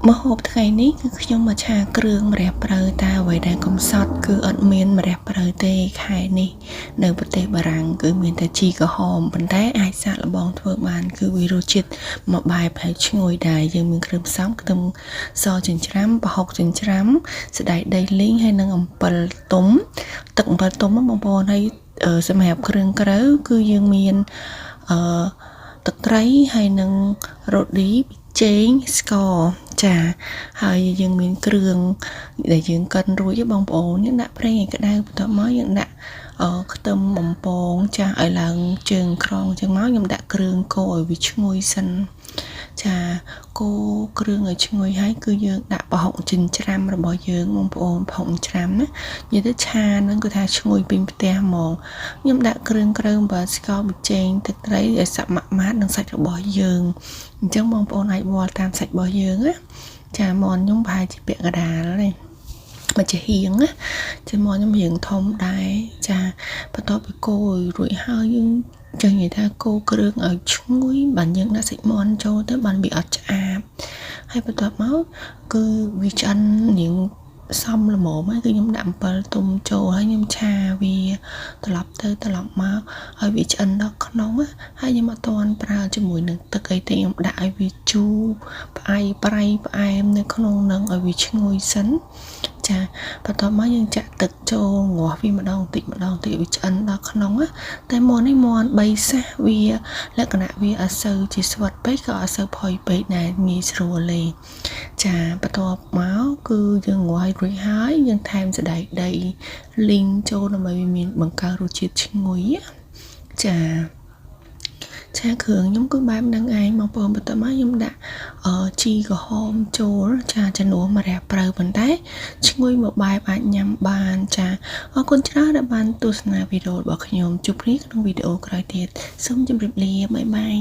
មកហូបថ្ងៃនេះគឺខ្ញុំមកឆាគ្រឿងម្រះព្រៅតែអ្វីដែលកំសត់គឺអត់មានម្រះព្រៅទេខែនេះនៅប្រទេសបារាំងគឺមានតែជីក្រហមប៉ុន្តែអាចសាកល្បងធ្វើបានគឺវារសជាតិមួយបែបហើយឈ្ងុយដែរយើងមានគ្រឿងផ្សំខ្ទឹមសចិញ្ច្រាំប្រហុកចិញ្ច្រាំស្តៅដីលីងហើយនិងអំពិលទុំទឹកអំពិលទុំបងប្អូនហើយសម្រាប់គ្រឿងក្រៅគឺយើងមានទឹកត្រីហើយនិងរ៉ូឌីចេងស្ករចាហើយយើងមានគ្រឿងដែលយើងកិនរួចបងប្អូនយើងដាក់ប្រេងឲ្យក្តៅបន្ទាប់មកយើងដាក់ខ្ទឹមបំពងចាឲ្យឡើងជើងក្រងចឹងមកខ្ញុំដាក់គ្រឿងកូរឲ្យវាឈ្ងុយសិនចាកូរគ្រឿងឲ្យឈ្ងុយហើយគឺយើងដាក់ប្រហុកចិញ្ច្រាំរបស់យើងបងប្អូនប្រហុកចិញ្ច្រាំណានិយាយទៅឆាហ្នឹងគឺថាឈ្ងុយពេញផ្ទះហ្មងខ្ញុំដាក់គ្រឿងក្រៅអំបិលស្ករប៊ីចេងទឹកត្រីឲ្យសក់ម៉ាត់នឹងសាច់របស់យើងអញ្ចឹងបងប្អូនអាចវល់តាមសាច់របស់យើងណាចាមាន់ខ្ញុំប្រហែលជាពាក់កដាលនេះមកជាហៀងណាចាមាន់ខ្ញុំហៀងធំដែរចាបន្ទាប់ពីកូររួចហើយយើងចឹងនិយាយថាកូរគ្រឿងឲ្យឈ្ងុយបានយើងដាក់សាច់មាន់ចូលទៅបានវាអត់ឆ្អាបហើយបន្ទាប់មកគឺវាឆ្អិននាងសំល្មមហើយគឺខ្ញុំដាក់អំពិលទុំចូលហើយខ្ញុំឆាវាត្រឡប់ទៅត្រឡប់មកហើយវាឆ្អិនដល់ក្នុងហើយខ្ញុំអត់ទាន់ប្រើជាមួយនឹងទឹកអីទេខ្ញុំដាក់ឲ្យវាជូរផ្អែប្រៃផ្អែមនៅក្នុងនឹងឲ្យវាឈ្ងុយសិនចាបន្ទាប់មកយើងចាក់ទឹកចូលងាស់វាម្ដងតិចវាឆ្អិនដល់ក្នុងតែមាន់នេះមាន់3សាសវាលក្ខណៈវាអត់សូវជាស្វិតពេកក៏អត់សូវផុយពេកដែរងាយស្រួលលេងចាបន្ទាប់មកគឺយើងងាស់រួចហើយយើងថែមសណ្តែកដីលីងចូលដើម្បីវាមានបង្កើនរសជាតិឈ្ងុយចាឆាគ្រឿងខ្ញុំគឺបែបហ្នឹងឯងបងប្អូនបន្ទាប់មកខ្ញុំដាក់ជីក្រហមចូលចាចំនួនម្រះព្រៅប៉ុន្តែឈ្ងុយមួយបែបអាចញ៉ាំបានចាអរគុណច្រើនដែលបានទស្សនាវីដេអូរបស់ខ្ញុំជួបគ្នាក្នុងវីដេអូក្រោយទៀតសូមជម្រាបលាបាយបាយ